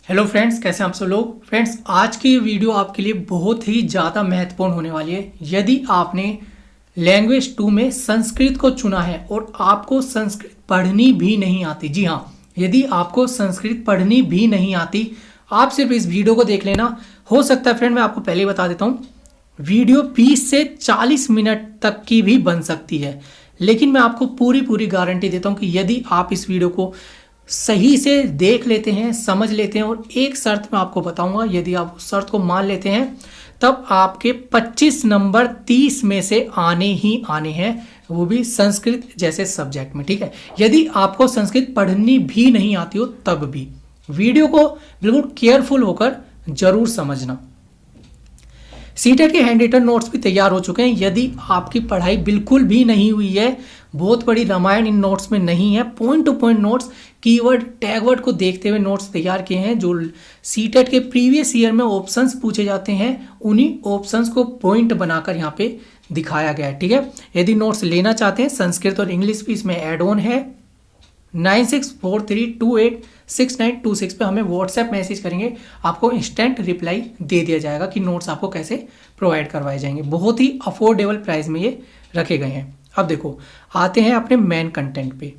Hello friends, कैसे हैं आप सब लोग। फ्रेंड्स, आज की ये वीडियो आपके लिए बहुत ही ज़्यादा महत्वपूर्ण होने वाली है। यदि आपने लैंग्वेज 2 में संस्कृत को चुना है और आपको संस्कृत पढ़नी भी नहीं आती, जी हाँ, यदि आपको संस्कृत पढ़नी भी नहीं आती, आप सिर्फ इस वीडियो को देख लेना। हो सकता है फ्रेंड, मैं आपको पहले ही बता देता हूँ, वीडियो 20 से 40 मिनट तक की भी बन सकती है, लेकिन मैं आपको पूरी गारंटी देता हूँ कि यदि आप इस वीडियो को सही से देख लेते हैं, समझ लेते हैं, और एक शर्त मैं आपको बताऊंगा, यदि आप उस शर्त को मान लेते हैं तब आपके 25 नंबर 30 में से आने ही आने हैं, वो भी संस्कृत जैसे सब्जेक्ट में। ठीक है, यदि आपको संस्कृत पढ़नी भी नहीं आती हो तब भी वीडियो को बिल्कुल केयरफुल होकर जरूर समझना। सीटेट के हैंड रिटन नोट्स भी तैयार हो चुके हैं। यदि आपकी पढ़ाई बिल्कुल भी नहीं हुई है, बहुत बड़ी रामायण इन नोट्स में नहीं है, point to point notes, keyword tag word को देखते हुए नोट्स तैयार किए हैं। जो सीटेट के प्रीवियस ईयर में ऑप्शंस पूछे जाते हैं, उन्हीं ऑप्शंस को पॉइंट बनाकर यहाँ पे दिखाया गया है। ठीक है, यदि नोट्स लेना चाहते हैं, संस्कृत और इंग्लिश भी इसमें एड ऑन है। 9643286926 पे हमें व्हाट्सएप मैसेज करेंगे, आपको इंस्टेंट रिप्लाई दे दिया जाएगा कि नोट्स आपको कैसे प्रोवाइड करवाए जाएंगे। बहुत ही अफोर्डेबल प्राइस में ये रखे गए हैं। अब देखो, आते हैं अपने मेन कंटेंट पे।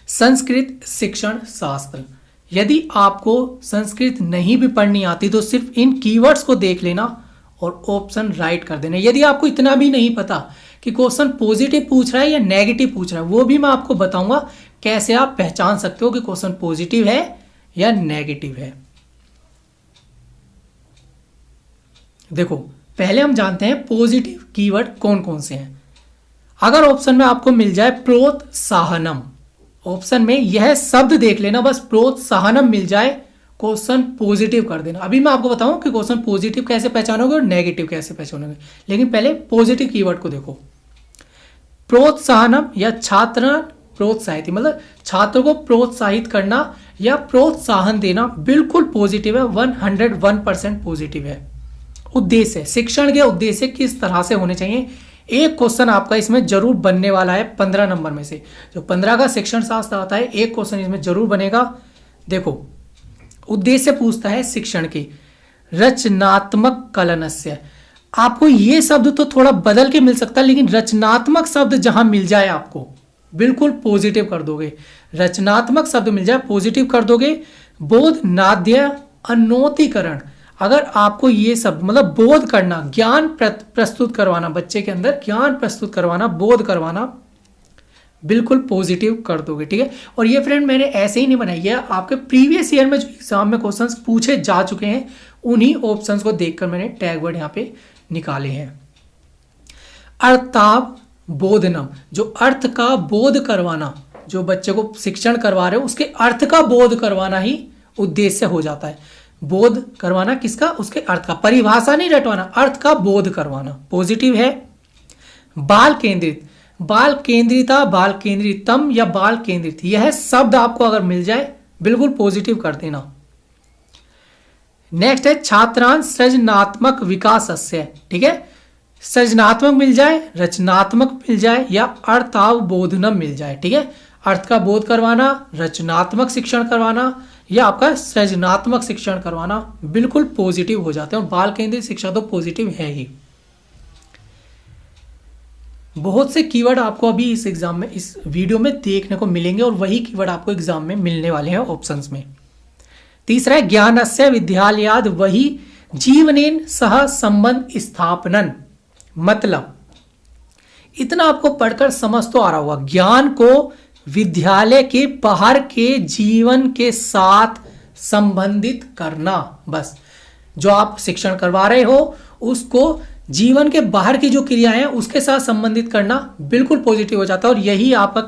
संस्कृत शिक्षण शास्त्र। यदि आपको संस्कृत नहीं भी पढ़नी आती तो सिर्फ इन कीवर्ड्स को देख लेना और ऑप्शन राइट कर देना। यदि आपको इतना भी नहीं पता कि क्वेश्चन पॉजिटिव पूछ रहा है या नेगेटिव पूछ रहा है, वो भी मैं आपको बताऊंगा कैसे आप पहचान सकते हो कि क्वेश्चन पॉजिटिव है या नेगेटिव है। देखो, पहले हम जानते हैं पॉजिटिव कीवर्ड कौन कौन से हैं। अगर ऑप्शन में आपको मिल जाए प्रोत्साहनम, ऑप्शन में यह शब्द देख लेना, बस प्रोत्साहनम मिल जाए, क्वेश्चन पॉजिटिव कर देना। अभी मैं आपको बताऊं कि क्वेश्चन पॉजिटिव कैसे पहचानोगे और नेगेटिव कैसे पहचानोगे, लेकिन पहले पॉजिटिव कीवर्ड को देखो। प्रोत्साहनम या छात्र प्रोत्साहित, मतलब छात्रों को प्रोत्साहित करना या प्रोत्साहन देना बिल्कुल पॉजिटिव है, 101% पॉजिटिव है। उद्देश्य, शिक्षण के उद्देश्य किस तरह से होने चाहिए, एक क्वेश्चन आपका इसमें जरूर बनने वाला है 15 नंबर में से। जो 15 का शिक्षण शास्त्र आता है, एक क्वेश्चन इसमें जरूर बनेगा। देखो, उद्देश्य पूछता है शिक्षण की रचनात्मक कलनस्य। आपको ये शब्द तो थोड़ा बदल के मिल सकता है, लेकिन रचनात्मक शब्द जहां मिल जाए आपको बिल्कुल पॉजिटिव कर दोगे। रचनात्मक शब्द मिल जाए पॉजिटिव कर दोगे। बोध नाद्य अनौतिकरण, अगर आपको ये सब मतलब बोध करना, ज्ञान प्रस्तुत करवाना, बच्चे के अंदर ज्ञान प्रस्तुत करवाना, बोध करवाना, बिल्कुल पॉजिटिव कर दोगे। ठीक है, और ये फ्रेंड मैंने ऐसे ही नहीं बनाई है, आपके प्रीवियस ईयर में जो एग्जाम में क्वेश्चंस पूछे जा चुके हैं, उन्हीं ऑप्शंस को देखकर मैंने टैग वर्ड यहाँ पे निकाले हैं। अर्थाव बोधनम, जो अर्थ का बोध करवाना, जो बच्चे को शिक्षण करवा रहे हो उसके अर्थ का बोध करवाना ही उद्देश्य हो जाता है। बोध करवाना किसका, उसके अर्थ का, परिभाषा नहीं रटवाना, अर्थ का बोध करवाना पॉजिटिव है। बाल केंद्रित, बाल केंद्रिता, बाल केंद्रितम या बाल केंद्रित, यह शब्द आपको अगर मिल जाए बिल्कुल पॉजिटिव कर देना। नेक्स्ट है छात्रांश सृजनात्मक विकासस्य। ठीक है, सृजनात्मक मिल जाए, रचनात्मक मिल जाए या अर्थावबोधनम मिल जाए। ठीक है, अर्थ का बोध करवाना, रचनात्मक शिक्षण करवाना या आपका सृजनात्मक शिक्षण करवाना बिल्कुल पॉजिटिव हो जाते हैं, और बाल केंद्रित शिक्षा तो पॉजिटिव है ही। बहुत से कीवर्ड आपको अभी इस एग्जाम में, इस वीडियो में देखने को मिलेंगे, और वही कीवर्ड आपको एग्जाम में मिलने वाले हैं ऑप्शंस में। तीसरा है ज्ञानस्य विद्यालयाद वही जीवनेन सह संबंध स्थापनन, मतलब इतना आपको पढ़कर समझ तो आ रहा होगा, ज्ञान को विद्यालय के बाहर के जीवन के साथ संबंधित करना। बस जो आप शिक्षण करवा रहे हो उसको जीवन के बाहर की जो क्रियाएं हैं उसके साथ संबंधित करना बिल्कुल पॉजिटिव हो जाता है, और यही आपका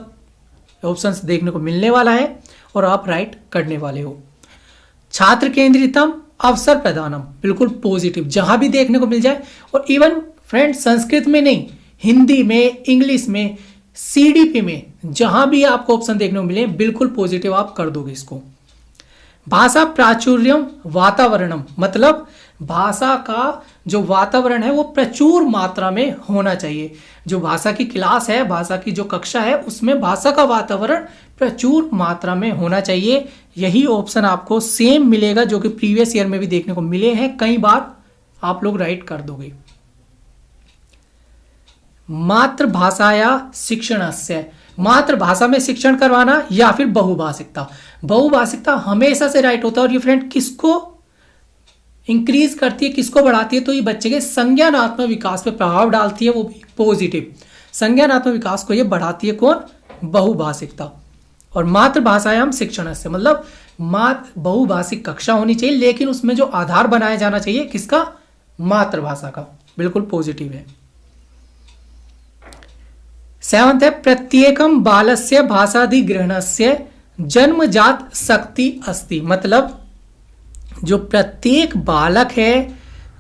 ऑप्शंस देखने को मिलने वाला है और आप राइट करने वाले हो। छात्र केंद्रितम अवसर प्रदानम, बिल्कुल पॉजिटिव, जहां भी देखने को मिल जाए। और इवन फ्रेंड, संस्कृत में नहीं, हिंदी में, इंग्लिश में, सीडीपी में, जहां भी आपको ऑप्शन देखने को मिले बिल्कुल पॉजिटिव आप कर दोगे इसको। भाषा प्राचुर्यम वातावरणम, मतलब भाषा का जो वातावरण है वो प्रचुर मात्रा में होना चाहिए। जो भाषा की क्लास है, भाषा की जो कक्षा है, उसमें भाषा का वातावरण प्रचुर मात्रा में होना चाहिए। यही ऑप्शन आपको सेम मिलेगा जो कि प्रीवियस ईयर में भी देखने को मिले हैं, कई बार आप लोग राइट कर दोगे। मातृभाषाया शिक्षणस्य, मातृभाषा में शिक्षण करवाना या फिर बहुभाषिकता। बहुभाषिकता हमेशा से राइट होता है और ये फ्रेंड किसको इंक्रीज करती है, किसको बढ़ाती है, तो ये बच्चे के संज्ञानात्मक विकास पे प्रभाव डालती है, वो भी पॉजिटिव। संज्ञानात्मक विकास को ये बढ़ाती है कौन? बहुभाषिकता। और मातृभाषायाम शिक्षण से मतलब बहुभाषिक कक्षा होनी चाहिए, लेकिन उसमें जो आधार बनाया जाना चाहिए किसका? मातृभाषा का। बिल्कुल पॉजिटिव है। 7 है प्रत्येकम बालस्य भाषाधिग्रहणस्य जन्मजात शक्ति अस्ति, मतलब जो प्रत्येक बालक है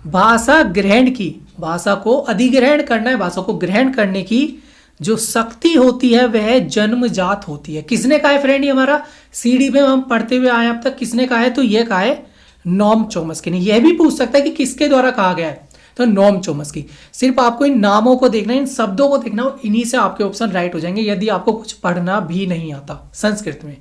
भाषा ग्रहण की, भाषा को अधिग्रहण करना है, भाषा को ग्रहण करने की जो शक्ति होती है वह जन्मजात होती है। किसने कहा है फ्रेंड? ये हमारा सीडी में हम पढ़ते हुए आए अब तक, किसने कहा है? तो ये कहा है नॉम चोम्स्की ने। यह भी पूछ सकता है कि किसके द्वारा कहा गया है, तो नॉम चोम्स्की। सिर्फ आपको इन नामों को देखना है, इन शब्दों को देखना और इन्हीं से आपके ऑप्शन राइट हो जाएंगे यदि आपको कुछ पढ़ना भी नहीं आता संस्कृत में।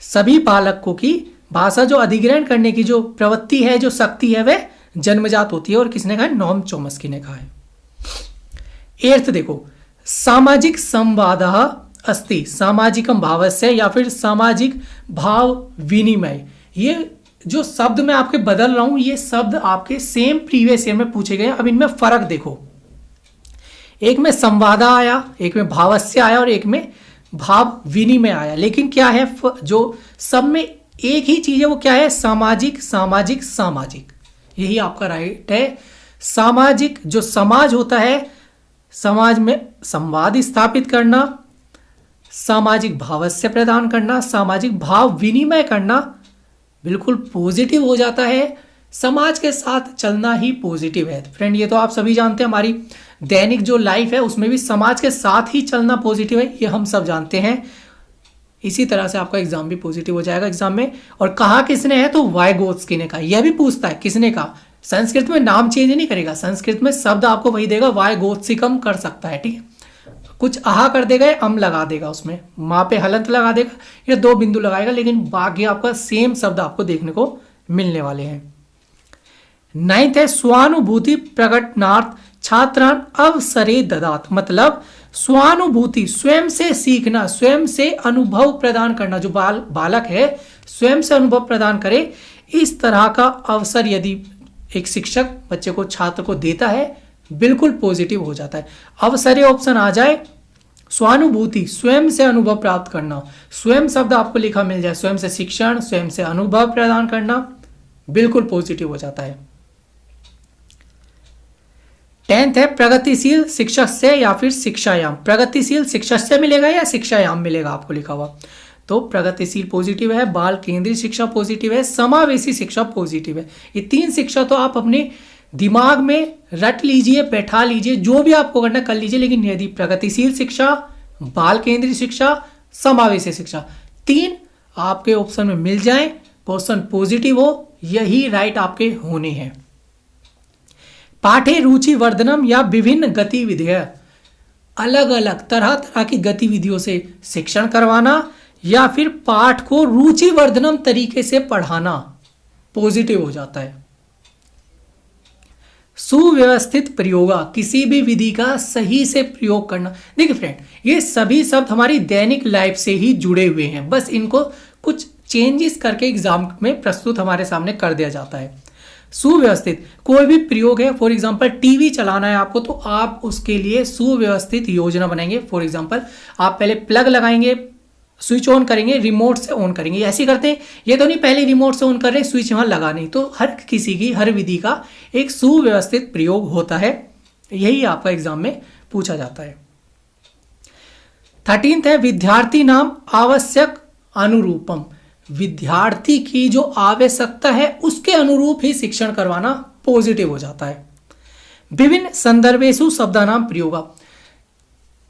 सभी बालकों की भाषा जो अधिग्रहण करने की जो प्रवृत्ति है, जो शक्ति है, वह जन्मजात होती है। और किसने कहा है? नॉम चोम्स्की ने कहा है। 8 देखो, सामाजिक संवादः अस्ति सामाजिकम भावस्य या फिर सामाजिक भाव विनिमय। ये जो शब्द मैं आपके बदल रहा हूं, ये शब्द आपके सेम प्रीवियस ईयर में पूछे गए। अब इनमें फर्क देखो, एक में संवादा आया, एक में भावस्य आया और एक में भाव विनिमय आया। लेकिन क्या है, जो सब में एक ही चीज है, वो क्या है? सामाजिक सामाजिक सामाजिक। यही आपका राइट है। सामाजिक जो समाज होता है, समाज में संवाद स्थापित करना, सामाजिक भावस्य प्रदान करना, सामाजिक भाव विनिमय करना बिल्कुल पॉजिटिव हो जाता है। समाज के साथ चलना ही पॉजिटिव है फ्रेंड। ये तो आप सभी जानते हैं, हमारी दैनिक जो लाइफ है उसमें भी समाज के साथ ही चलना पॉजिटिव है, ये हम सब जानते हैं। इसी तरह से आपका एग्जाम भी पॉजिटिव हो जाएगा एग्जाम में। और कहा किसने है? तो वाइगोत्स्की ने कहा। यह भी पूछता है किसने कहा। संस्कृत में नाम चेंज नहीं करेगा, संस्कृत में शब्द आपको वही देगा, वाइगोत्स्किकम कर सकता है, ठीक है। कुछ आहा कर देगा या अम लगा देगा, उसमें माँ पे हलंत लगा देगा या 2 बिंदु लगाएगा, लेकिन बाकी आपका सेम शब्द आपको देखने को मिलने वाले हैं। 9 है स्वानुभूति प्रकटनार्थ छात्रान अवसरे ददात, मतलब स्वानुभूति स्वयं से सीखना, स्वयं से अनुभव प्रदान करना। जो बालक है स्वयं से अनुभव प्रदान करे, इस तरह का अवसर यदि एक शिक्षक बच्चे को, छात्र को देता है, बिल्कुल पॉजिटिव हो जाता है। अवसरे ऑप्शन आ जाए, स्वानुभूति स्वयं से अनुभव प्राप्त करना, स्वयं शब्द आपको लिखा मिल जाए, स्वयं से शिक्षण, स्वयं से अनुभव प्रदान करना, बिल्कुल पॉजिटिव हो जाता है। 10 है प्रगतिशील शिक्षक से या फिर शिक्षायाम। प्रगतिशील शिक्षक से मिलेगा या शिक्षायाम मिलेगा आपको लिखा हुआ, तो प्रगतिशील पॉजिटिव है, बाल केंद्रीय शिक्षा पॉजिटिव है, समावेशी शिक्षा पॉजिटिव है। ये 3 शिक्षा तो आप अपने दिमाग में रट लीजिए, बैठा लीजिए, जो भी आपको करना कर लीजिए। लेकिन यदि प्रगतिशील शिक्षा, बाल केंद्रीय शिक्षा, समावेशी शिक्षा 3 आपके ऑप्शन में मिल जाए, क्वेश्चन पॉजिटिव हो, यही राइट आपके होने हैं। पाठे रुचि वर्धनम या विभिन्न गतिविधियां, अलग अलग तरह तरह की गतिविधियों से शिक्षण करवाना या फिर पाठ को रुचिवर्धनम तरीके से पढ़ाना, पॉजिटिव हो जाता है। सुव्यवस्थित प्रयोग, किसी भी विधि का सही से प्रयोग करना। देखिए फ्रेंड, ये सभी शब्द हमारी दैनिक लाइफ से ही जुड़े हुए हैं, बस इनको कुछ चेंजेस करके एग्जाम में प्रस्तुत हमारे सामने कर दिया जाता है। सुव्यवस्थित कोई भी प्रयोग है, फॉर एग्जांपल टीवी चलाना है आपको, तो आप उसके लिए सुव्यवस्थित योजना बनाएंगे। फॉर एग्जांपल आप पहले प्लग लगाएंगे, स्विच ऑन करेंगे, रिमोट से ऑन करेंगे, ऐसे करते हैं। ये तो नहीं पहले रिमोट से ऑन कर रहे, स्विच वहां लगा नहीं। तो हर किसी की, हर विधि का एक सुव्यवस्थित प्रयोग होता है, यही आपका एग्जाम में पूछा जाता है। 13 है विद्यार्थी नाम आवश्यक अनुरूपम, विद्यार्थी की जो आवश्यकता है उसके अनुरूप ही शिक्षण करवाना, पॉजिटिव हो जाता है। विभिन्न संदर्भेषु शब्दानाम प्रयोग,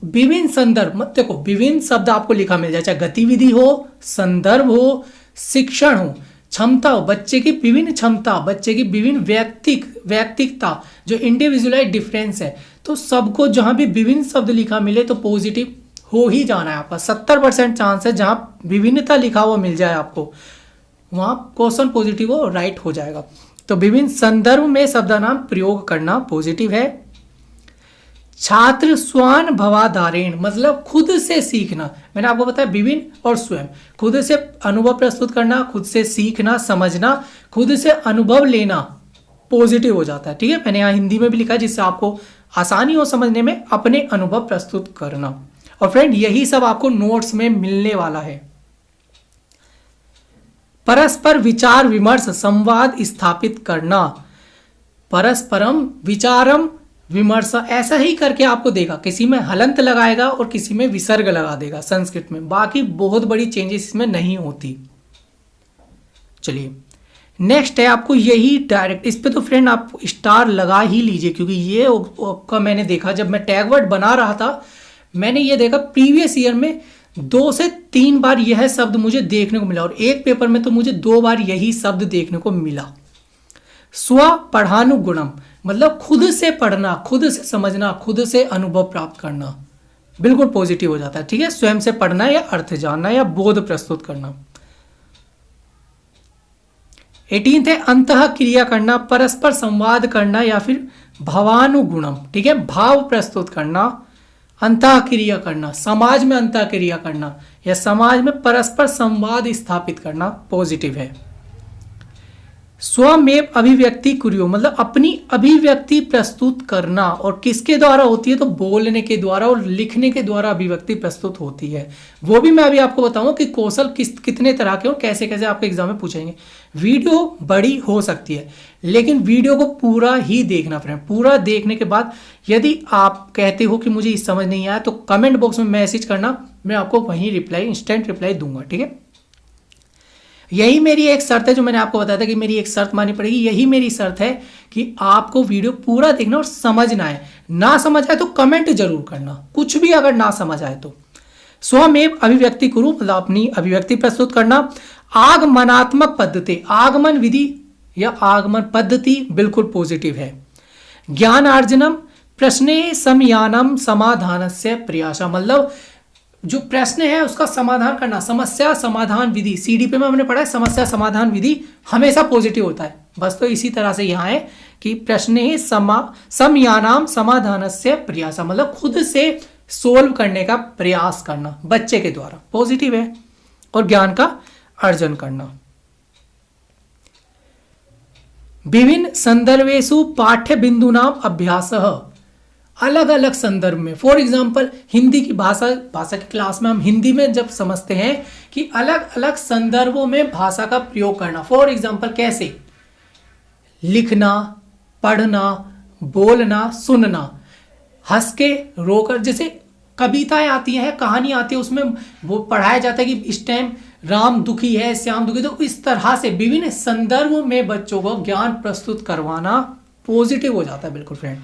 विभिन्न संदर्भ, मत देखो विभिन्न शब्द आपको लिखा मिल जाए, चाहे गतिविधि हो, संदर्भ हो, शिक्षण हो, क्षमता हो, बच्चे की विभिन्न क्षमता, बच्चे की विभिन्न व्यक्तिकता, जो इंडिविजुअलाइज डिफरेंस है, तो सबको जहां भी विभिन्न शब्द लिखा मिले तो पॉजिटिव हो ही जाना है आपका। 70% चांस है जहां विभिन्नता लिखा हुआ मिल जाए आपको, वहां क्वेश्चन पॉजिटिव हो, राइट हो जाएगा। तो विभिन्न संदर्भ में शब्दानाम प्रयोग करना पॉजिटिव है। छात्र स्वान भवाधारेण मतलब खुद से सीखना, मैंने आपको बताया विभिन्न और स्वयं, खुद से अनुभव प्रस्तुत करना, खुद से सीखना, समझना, खुद से अनुभव लेना पॉजिटिव हो जाता है। ठीक है, मैंने यहाँ हिंदी में भी लिखा है जिससे आपको आसानी हो समझने में, अपने अनुभव प्रस्तुत करना। और फ्रेंड यही सब आपको नोट्स में मिलने वाला है। परस्पर विचार विमर्श संवाद स्थापित करना, परस्परम विचारम विमर्श ऐसा ही करके आपको देगा, किसी में हलंत लगाएगा और किसी में विसर्ग लगा देगा संस्कृत में, बाकी बहुत बड़ी चेंजेस इसमें नहीं होती। चलिए नेक्स्ट है आपको यही डायरेक्ट, इस पे तो फ्रेंड आप स्टार लगा ही लीजिए, क्योंकि ये का मैंने देखा जब मैं टैग वर्ड बना रहा था, मैंने ये देखा प्रीवियस ईयर में 2 से 3 बार यह शब्द मुझे देखने को मिला, और एक पेपर में तो मुझे 2 बार यही शब्द देखने को मिला। स्व पढ़ानुगुणम मतलब खुद से पढ़ना, खुद से समझना, खुद से अनुभव प्राप्त करना, बिल्कुल पॉजिटिव हो जाता है। ठीक है, स्वयं से पढ़ना या अर्थ जानना या बोध प्रस्तुत करना। 18 है अंतः क्रिया करना, परस्पर संवाद करना या फिर भावानुगुणम। ठीक है, भाव प्रस्तुत करना, अंतः क्रिया करना, समाज में अंतः क्रिया करना या समाज में परस्पर संवाद स्थापित करना पॉजिटिव है। स्वमेव अभिव्यक्ति कुर्यो मतलब अपनी अभिव्यक्ति प्रस्तुत करना, और किसके द्वारा होती है तो बोलने के द्वारा और लिखने के द्वारा अभिव्यक्ति प्रस्तुत होती है। वो भी मैं अभी आपको बताऊंगा कि कौशल कितने तरह के और कैसे कैसे आपके एग्जाम में पूछेंगे। वीडियो बड़ी हो सकती है लेकिन वीडियो को पूरा ही देखना फ्रेंड। पूरा देखने के बाद यदि आप कहते हो कि मुझे समझ नहीं आया तो कमेंट बॉक्स में मैसेज करना, मैं आपको वहीं रिप्लाई, इंस्टेंट रिप्लाई दूंगा। ठीक है, यही मेरी एक शर्त है जो मैंने आपको बताया था कि मेरी एक शर्त माननी पड़ेगी। यही मेरी शर्त है कि आपको वीडियो पूरा देखना और समझना है। ना समझ आए तो कमेंट जरूर करना, कुछ भी अगर ना समझ आए तो। स्वमेव अभिव्यक्ति करूं मतलब अपनी अभिव्यक्ति प्रस्तुत करना। आगमनात्मक पद्धति, आगमन विधि या आगमन पद्धति बिल्कुल पॉजिटिव है। ज्ञानार्जनम प्रश्ने समयानम समाधानस्य प्रयासा मतलब जो प्रश्न है उसका समाधान करना, समस्या समाधान विधि। सीडीपी में हमने पढ़ा है समस्या समाधान विधि हमेशा पॉजिटिव होता है। बस तो इसी तरह से यहाँ है कि प्रश्न ही समयानाम समाधानस्य प्रयास मतलब खुद से सोल्व करने का प्रयास करना बच्चे के द्वारा, पॉजिटिव है। और ज्ञान का अर्जन करना। विभिन्न संदर्भेषु पाठ्य बिंदुनाम अभ्यासः अलग अलग संदर्भ में। फॉर एग्जाम्पल हिंदी की भाषा की क्लास में हम हिंदी में जब समझते हैं कि अलग अलग संदर्भों में भाषा का प्रयोग करना। फॉर एग्जाम्पल कैसे लिखना, पढ़ना, बोलना, सुनना, हंस के रोकर, जैसे कविताएं आती हैं, कहानी आती है, उसमें वो पढ़ाया जाता है कि इस टाइम राम दुखी है, श्याम दुखी। तो इस तरह से विभिन्न संदर्भों में बच्चों को ज्ञान प्रस्तुत करवाना पॉजिटिव हो जाता है। बिल्कुल फ्रेंड,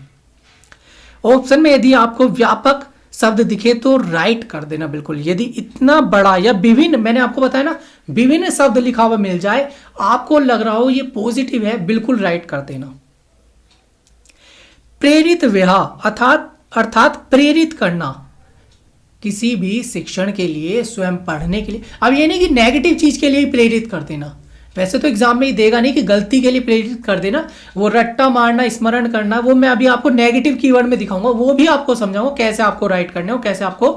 ऑप्शन में यदि आपको व्यापक शब्द दिखे तो राइट कर देना बिल्कुल। यदि इतना बड़ा या विभिन्न, मैंने आपको बताया ना, विभिन्न शब्द लिखा हुआ मिल जाए, आपको लग रहा हो ये पॉजिटिव है, बिल्कुल राइट कर देना। प्रेरित विहा अर्थात प्रेरित करना किसी भी शिक्षण के लिए, स्वयं पढ़ने के लिए। अब ये नहीं कि नेगेटिव चीज के लिए प्रेरित कर देना, वैसे तो एग्जाम में ही देगा नहीं कि गलती के लिए प्रेरित कर देना, वो रट्टा मारना, स्मरण करना, वो मैं अभी आपको नेगेटिव कीवर्ड में दिखाऊंगा, वो भी आपको समझाऊंगा कैसे आपको राइट करने हो, कैसे आपको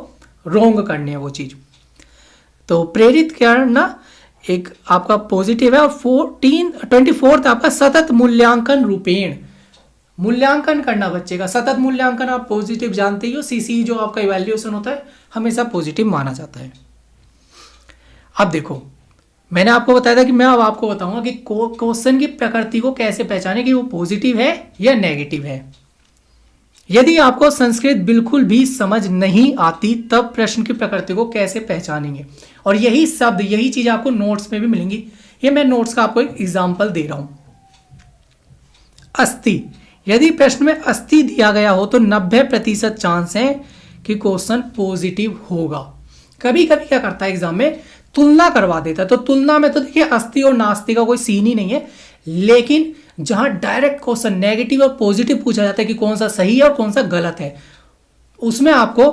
रोंग करने है वो चीज। तो प्रेरित करना एक आपका पॉजिटिव है। और 24 आपका सतत मूल्यांकन रूपेण, मूल्यांकन करना बच्चे का, सतत मूल्यांकन आप पॉजिटिव जानते ही हो। सीसी जो आपका इवैल्यूएशन होता है हमेशा पॉजिटिव माना जाता है। अब देखो मैंने आपको बताया था कि मैं अब आपको बताऊंगा कि क्वेश्चन की प्रकृति को कैसे पहचाने कि वो पॉजिटिव है या नेगेटिव है। यदि आपको संस्कृत बिल्कुल भी समझ नहीं आती तब प्रश्न की प्रकृति को कैसे पहचानेंगे, और यही शब्द, यही चीज आपको नोट्स में भी मिलेंगी। ये मैं नोट्स का आपको एक एग्जांपल दे रहा हूं। अस्थि, यदि प्रश्न में अस्थि दिया गया हो तो 90% चांस है कि क्वेश्चन पॉजिटिव होगा। कभी कभी क्या करता है एग्जाम में, तुलना करवा देता है। तो तुलना में तो देखिए अस्थि और नास्ति का कोई सीन ही नहीं है, लेकिन जहां डायरेक्ट क्वेश्चन नेगेटिव और पॉजिटिव पूछा जाता है कि कौन सा सही है और कौन सा गलत है, उसमें आपको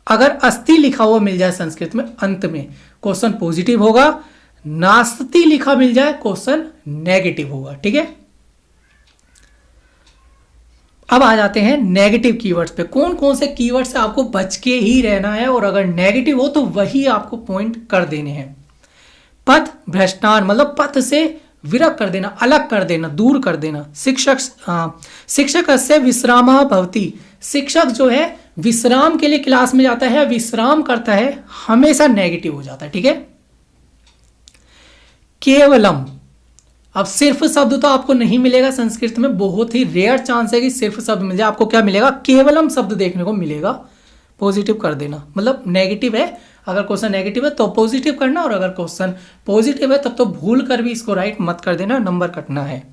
अगर अस्ति लिखा हुआ मिल जाए संस्कृत में अंत में, क्वेश्चन पॉजिटिव होगा। नास्ति लिखा मिल जाए, क्वेश्चन नेगेटिव होगा। ठीक है, अब आ जाते हैं नेगेटिव कीवर्ड्स पे। कौन कौन से कीवर्ड से आपको बच के ही रहना है और अगर नेगेटिव हो तो वही आपको पॉइंट कर देने हैं। पथ भ्रष्टान मतलब पथ से विरक कर देना, अलग कर देना, दूर कर देना। शिक्षक से विश्राम भवति, शिक्षक जो है विश्राम के लिए क्लास में जाता है, विश्राम करता है, हमेशा नेगेटिव हो जाता है। ठीक है, केवलम, अब सिर्फ शब्द तो आपको नहीं मिलेगा संस्कृत में, बहुत ही रेयर चांस है कि सिर्फ शब्द मिल जाए। आपको क्या मिलेगा, केवलम शब्द देखने को मिलेगा। पॉजिटिव कर देना, मतलब नेगेटिव है, अगर क्वेश्चन नेगेटिव है तो पॉजिटिव करना, और अगर क्वेश्चन पॉजिटिव है तब तो भूल कर भी इसको राइट मत कर देना, नंबर कटना है।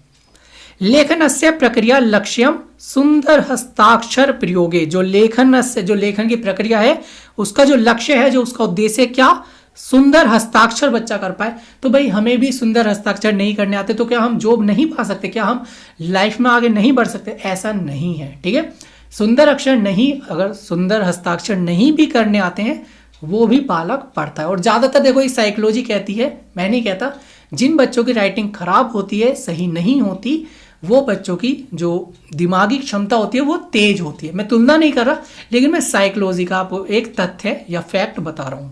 लेखनस्य प्रक्रिया लक्ष्यम सुंदर हस्ताक्षर प्रयोगे, जो लेखन की प्रक्रिया है उसका जो लक्ष्य है, जो उसका उद्देश्य क्या, सुंदर हस्ताक्षर बच्चा कर पाए। तो भाई हमें भी सुंदर हस्ताक्षर नहीं करने आते तो क्या हम जॉब नहीं पा सकते, क्या हम लाइफ में आगे नहीं बढ़ सकते? ऐसा नहीं है। ठीक है, सुंदर अक्षर नहीं, अगर सुंदर हस्ताक्षर नहीं भी करने आते हैं वो भी बालक पढ़ता है। और ज्यादातर देखो ये साइकोलॉजी कहती है, मैं नहीं कहता, जिन बच्चों की राइटिंग खराब होती है, सही नहीं होती, वो बच्चों की जो दिमागी क्षमता होती है वो तेज होती है। मैं तुलना नहीं कर रहा, लेकिन मैं साइकोलॉजी का आपको एक तथ्य या फैक्ट बता रहा हूं।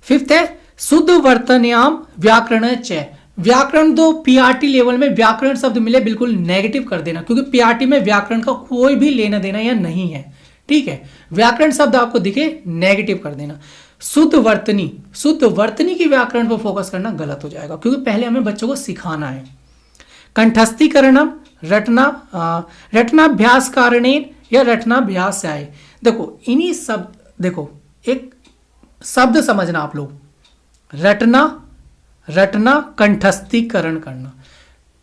फिफ्थ है शुद्ध वर्तन्याम व्याकरण च, व्याकरण दो पीआरटी लेवल में व्याकरण शब्द मिले बिल्कुल नेगेटिव कर देना, क्योंकि पीआरटी में व्याकरण का कोई भी लेना देना या नहीं है। ठीक है, व्याकरण शब्द आपको दिखे नेगेटिव कर देना। शुद्ध वर्तनी की व्याकरण पर फोकस करना गलत हो जाएगा, क्योंकि पहले हमें बच्चों को सिखाना है। कंठस्थीकरणम रटनाभ्यास कारणेन या रटनाभ्यास से आए। देखो इन्हीं शब्द, देखो एक शब्द समझना आप लोग, रटना कंठस्थीकरण करना,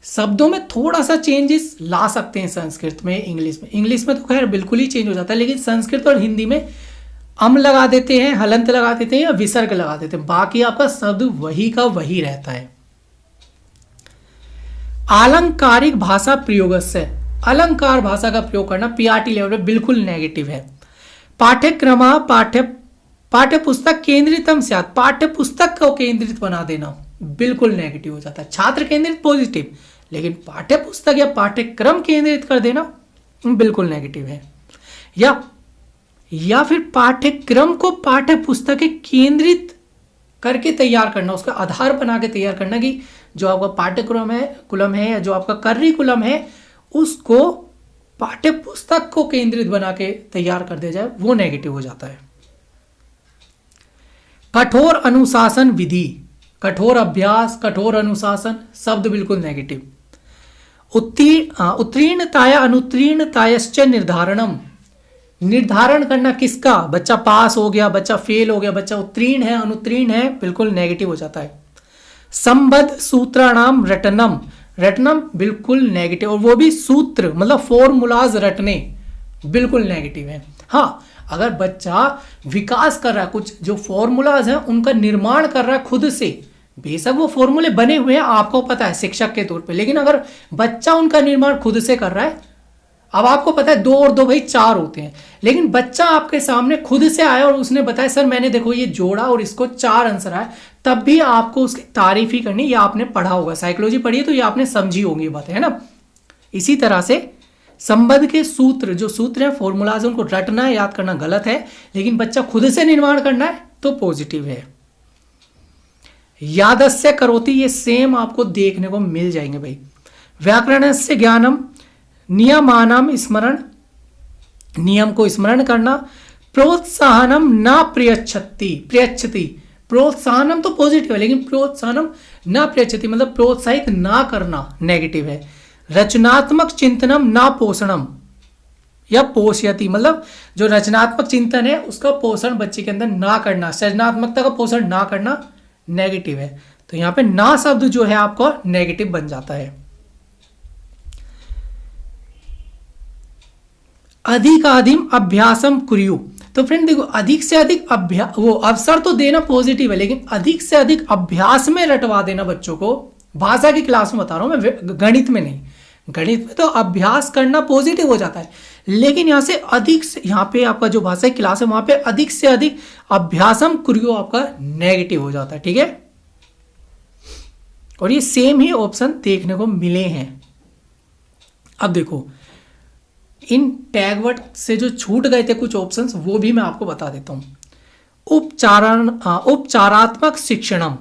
शब्दों में थोड़ा सा चेंजेस ला सकते हैं संस्कृत में, इंग्लिश में तो खैर बिल्कुल ही चेंज हो जाता है, लेकिन संस्कृत और हिंदी में अम लगा देते हैं, हलंत लगा देते हैं या विसर्ग लगा देते हैं, बाकी आपका शब्द वही का वही रहता है। आलंकारिक भाषा प्रयोग से, अलंकार भाषा का प्रयोग करना पीआरटी लेवल पे बिल्कुल नेगेटिव है। पाठ्यक्रम पाठ्य पुस्तक केंद्रितम स्यात्, पाठ्य पुस्तक को केंद्रित बना देना बिल्कुल नेगेटिव हो जाता है। छात्र केंद्रित पॉजिटिव, लेकिन पाठ्य पुस्तक या पाठ्यक्रम केंद्रित कर देना बिल्कुल नेगेटिव है। या फिर पाठ्यक्रम को पाठ्य पुस्तक के केंद्रित करके तैयार करना, उसका आधार बना के तैयार करना कि जो आपका पाठ्यक्रम है या जो आपका करिकुलम है उसको पाठ्य पुस्तक को केंद्रित बना के तैयार कर दिया जाए, वो नेगेटिव हो जाता है। कठोर अनुशासन विधि, कठोर अभ्यास, कठोर अनुशासन शब्द बिल्कुल नेगेटिव। उत्तीर्णताया अनुत्तीर्णतायश्च निर्धारणम, निर्धारण करना किसका, बच्चा पास हो गया, बच्चा फेल हो गया, बच्चा उत्तीर्ण है अनुत्तीर्ण है, बिल्कुल नेगेटिव हो जाता है। संबद्ध सूत्राणाम रटनम बिल्कुल नेगेटिव, और वो भी सूत्र मतलब फॉर्मूलाज रटने बिल्कुल नेगेटिव है। हाँ, अगर बच्चा विकास कर रहा है, कुछ जो फॉर्मूलाज हैं उनका निर्माण कर रहा है खुद से, बेशक वो फॉर्मूले बने हुए हैं आपको पता है शिक्षक के तौर पे, लेकिन अगर बच्चा उनका निर्माण खुद से कर रहा है, अब आपको पता है 2 और 2 भाई 4 होते हैं, लेकिन बच्चा आपके सामने खुद से आया और उसने बताया सर मैंने देखो ये जोड़ा और इसको 4 आंसर आया, तब भी आपको उसकी तारीफ ही करनी। ये आपने पढ़ा होगा, साइकोलॉजी पढ़ी है तो ये आपने समझी होंगी बातें, है ना। इसी तरह से संबंध के सूत्र, जो सूत्र है फॉर्मूलाज, उनको रटना याद करना गलत है, लेकिन बच्चा खुद से निर्माण करना है तो पॉजिटिव है। यादस्य करोति, ये सेम आपको देखने को मिल जाएंगे भाई। व्याकरणस्य ज्ञानम, नियमानाम स्मरण, नियम को स्मरण करना। प्रोत्साहनम न प्रयच्छति, प्रोत्साहनम तो पॉजिटिव है, लेकिन प्रोत्साहनम न प्रयच्छति मतलब प्रोत्साहित ना करना नेगेटिव है। रचनात्मक चिंतनम ना पोषणम या पोषयति, मतलब जो रचनात्मक चिंतन है उसका पोषण बच्चे के अंदर ना करना, सृजनात्मकता का पोषण ना करना नेगेटिव है। तो यहां पे ना शब्द जो है आपको नेगेटिव बन जाता है। अधिकाधिम अभ्यासम कुर्यु, तो फ्रेंड देखो अधिक से अधिक अभ्यास, वो अवसर तो देना पॉजिटिव है, लेकिन अधिक से अधिक अभ्यास में रटवा देना बच्चों को, भाषा की क्लास में बता रहा हूं मैं, गणित में नहीं, गणित में तो अभ्यास करना पॉजिटिव हो जाता है, लेकिन यहाँ से अधिक से, यहाँ पे आपका जो भाषा क्लास है वहां पे अधिक से अधिक अभ्यासम कुर्यो आपका नेगेटिव हो जाता है। ठीक है, और ये सेम ही ऑप्शन देखने को मिले हैं। अब देखो इन टैग वर्ड से जो छूट गए थे कुछ ऑप्शंस, वो भी मैं आपको बता देता हूं। उपचारात्मक शिक्षणम,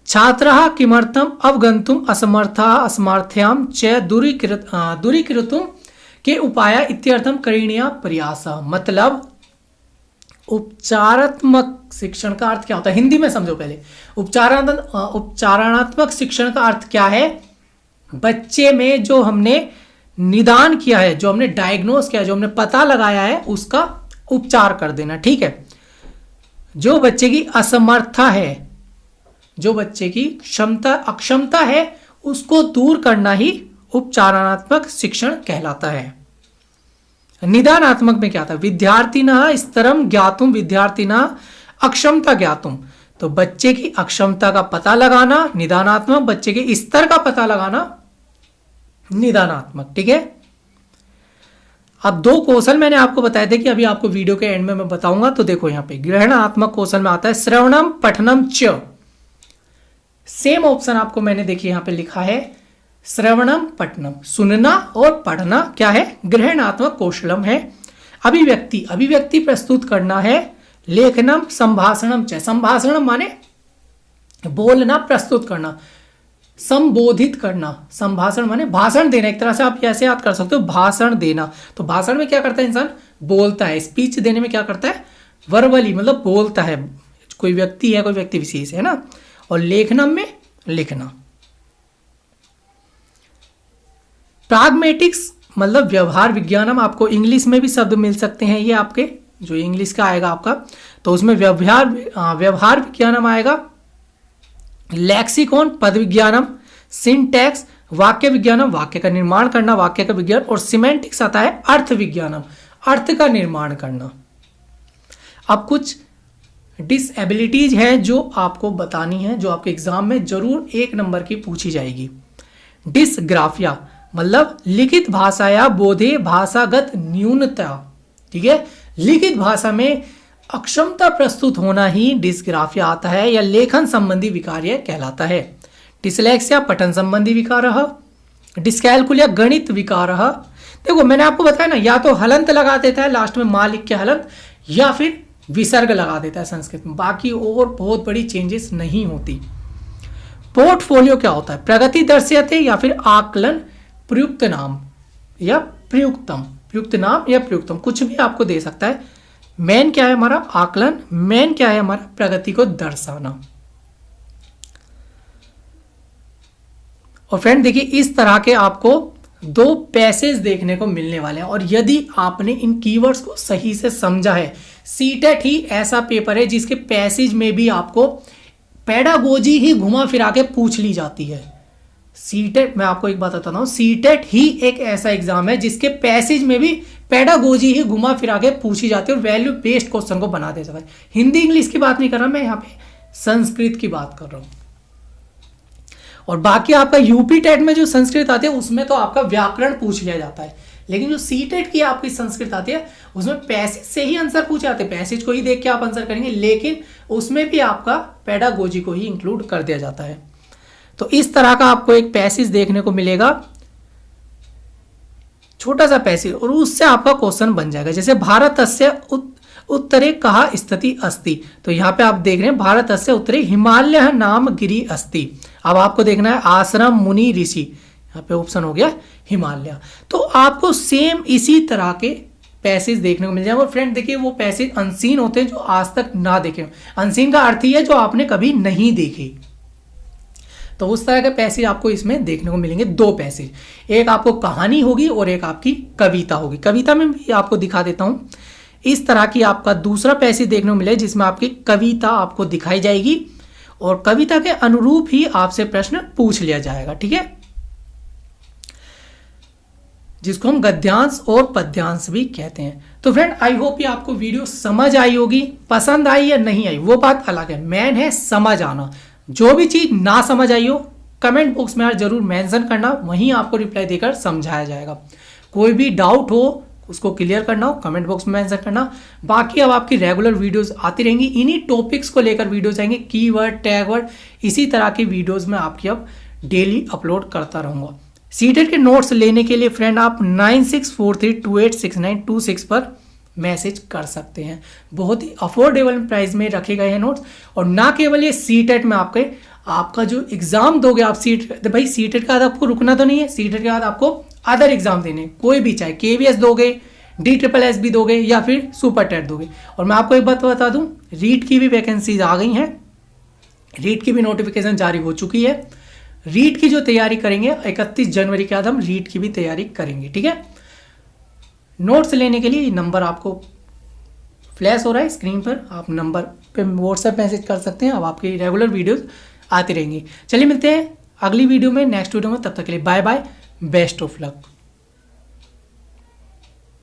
छात्रः किमर्थम अवगंतुम असमर्थः असमर्थ्याम च दूरीकृतुम के उपाय इत्यर्थम करणीय प्रयास। मतलब उपचारात्मक शिक्षण का अर्थ क्या होता है, हिंदी में समझो पहले। उपचारात्मक शिक्षण का अर्थ क्या है, बच्चे में जो हमने निदान किया है, जो हमने डायग्नोस किया है, जो हमने पता लगाया है, उसका उपचार कर देना। ठीक है, जो बच्चे की असमर्थता है, जो बच्चे की अक्षमता है, उसको दूर करना ही उपचारात्मक शिक्षण कहलाता है। निदानात्मक में क्या था, विद्यार्थिनः स्तरम ज्ञातुम विद्यार्थिनः अक्षमता ज्ञातुम, तो बच्चे की अक्षमता का पता लगाना निदानात्मक, बच्चे के स्तर का पता लगाना निदानात्मक। ठीक है, अब दो कौशल मैंने आपको बताए थे कि अभी आपको वीडियो के एंड में मैं बताऊंगा। तो देखो यहाँ पे ग्रहणात्मक कौशल में आता है श्रवणम पठनम च, सेम ऑप्शन आपको मैंने देखिए यहाँ पे लिखा है श्रवणम पठनम, सुनना और पढ़ना क्या है, ग्रहणात्मक कौशलम है। अभिव्यक्ति प्रस्तुत करना है लेखनम संभाषणम च, संभाषणम माने बोलना प्रस्तुत करना, संबोधित करना, संभाषण माने भाषण देना, एक तरह से आप कैसे याद कर सकते हो, भाषण देना। तो भाषण में क्या करता है इंसान, बोलता है। स्पीच देने में क्या करता है, वर्बली मतलब बोलता है, कोई व्यक्ति है, कोई व्यक्ति विशेष है ना। और लेखनम में लिखना। प्राग्मेटिक्स मतलब व्यवहार विज्ञानम, आपको इंग्लिश में भी शब्द मिल सकते हैं, ये आपके जो इंग्लिश का आएगा आपका, तो उसमें व्यवहार विज्ञानम आएगा, लेक्सिकॉन पद विज्ञानम, सिंटैक्स वाक्य विज्ञानम, वाक्य का निर्माण करना, वाक्य का विज्ञान, और सिमेंटिक्स आता है अर्थ विज्ञानम, अर्थ का निर्माण करना। अब कुछ डिसएबिलिटीज हैं जो आपको बतानी है, जो आपके एग्जाम में जरूर 1 नंबर की पूछी जाएगी। डिसग्राफिया मतलब लिखित भाषा या बोधे भाषागत न्यूनता। ठीक है, लिखित भाषा में अक्षमता प्रस्तुत होना ही डिस्ग्राफिया आता है, या लेखन संबंधी विकार यह कहलाता है। डिसलेक्सिया पठन संबंधी विकार, डिस्कैलकुलिया गणित विकार। देखो मैंने आपको बताया ना, या तो हलंत लगा देता है लास्ट में मां लिख के हलंत, या फिर विसर्ग लगा देता है संस्कृत में, बाकी और बहुत बड़ी चेंजेस नहीं होती। पोर्टफोलियो क्या होता है, प्रगति दर्शाते या फिर आकलन, प्रयुक्त नाम या प्रयुक्तम, प्रयुक्त नाम या प्रयुक्तम, कुछ भी आपको दे सकता है। मेन क्या है हमारा आकलन, मेन क्या है हमारा प्रगति को दर्शाना। और फ्रेंड देखिए इस तरह के आपको 2 पैसेज देखने को मिलने वाले हैं, और यदि आपने इन कीवर्ड्स को सही से समझा है, सीटेट ही ऐसा पेपर है जिसके पैसेज में भी आपको पेडागोजी ही घुमा फिरा के पूछ ली जाती है। सीटेट, मैं आपको एक बात बताता हूं, सीटेट ही एक ऐसा एग्जाम है जिसके पैसेज में भी पेडागोजी ही घुमा फिरा के पूछी जाती है और वैल्यू बेस्ड क्वेश्चन को बना दे सकता है। हिंदी इंग्लिश की बात नहीं कर रहा मैं, यहाँ पे संस्कृत की बात कर रहा हूं। और बाकी आपका यूपी टेट में जो संस्कृत आती है उसमें तो आपका व्याकरण पूछ लिया जाता है, लेकिन जो सी टेट की आपकी संस्कृत आती है उसमें पैसेज से ही आंसर पूछे जाते हैं, पैसेज को ही देख के आप आंसर करेंगे, लेकिन उसमें भी आपका पेडागोजी को ही इंक्लूड कर दिया जाता है। तो इस तरह का आपको एक पैसेज देखने को मिलेगा, छोटा सा पैसेज, और उससे आपका क्वेश्चन बन जाएगा। जैसे भारतस्य उत्तरे कहा स्थिति अस्ति, तो यहाँ पे आप देख रहे हैं भारतस्य उत्तरे हिमालय नाम गिरी अस्ति। अब आपको देखना है आश्रम मुनि ऋषि, यहाँ पे ऑप्शन हो गया हिमालय। तो आपको सेम इसी तरह के पैसेज देखने को मिल जाएगा। और फ्रेंड देखिए वो पैसेज अनसीन होते हैं जो आज तक ना देखे। अनसीन का अर्थ ही है जो आपने कभी नहीं देखे। तो उस तरह के पैसेज आपको इसमें देखने को मिलेंगे, 2 पैसेज, एक आपको कहानी होगी और एक आपकी कविता होगी। कविता में भी आपको दिखा देता हूं, इस तरह की आपका दूसरा पैसेज देखने को मिले जिसमें आपकी कविता आपको दिखाई जाएगी और कविता के अनुरूप ही आपसे प्रश्न पूछ लिया जाएगा। ठीक है, जिसको हम गद्यांश और पद्यांश भी कहते हैं। तो फ्रेंड आई होप ये आपको वीडियो समझ आई होगी। पसंद आई या नहीं आई वो बात अलग है, मेन है समझ आना। जो भी चीज ना समझ आई हो कमेंट बॉक्स में यार जरूर मेंशन करना, वहीं आपको रिप्लाई देकर समझाया जाएगा। कोई भी डाउट हो उसको क्लियर करना हो कमेंट बॉक्स में मेंशन करना। बाकी अब आपकी रेगुलर वीडियोस आती रहेंगी, इन्हीं टॉपिक्स को लेकर वीडियोस आएंगे, कीवर्ड, टैगवर्ड, इसी तरह की वीडियोस में आपकी अब डेली अपलोड करता रहूँगा। सीटेट के नोट्स लेने के लिए फ्रेंड आप 9643286926 पर मैसेज कर सकते हैं। बहुत ही अफोर्डेबल प्राइस में रखे गए हैं नोट्स। और ना केवल ये सीटेट में आपका जो एग्जाम दोगे आप भाई सीटेट के बाद आपको रुकना तो नहीं है, सीटेट के बाद आपको अदर एग्जाम देने, कोई भी, चाहे केवीएस दोगे, DSSS भी दोगे या फिर सुपर टेट दोगे। और मैं आपको एक बात बता दूं, रीट की भी वैकेंसीज आ गई हैं, रीट की भी नोटिफिकेशन जारी हो चुकी है। रीट की जो तैयारी करेंगे 31 जनवरी के बाद हम रीट की भी तैयारी करेंगे, ठीक है। नोट्स लेने के लिए नंबर आपको फ्लैश हो रहा है स्क्रीन पर, आप नंबर पे व्हाट्सएप मैसेज कर सकते हैं। अब आपकी रेगुलर वीडियोस आती रहेंगी। चलिए मिलते हैं अगली वीडियो में, नेक्स्ट वीडियो में, तब तक के लिए bye bye, best of luck.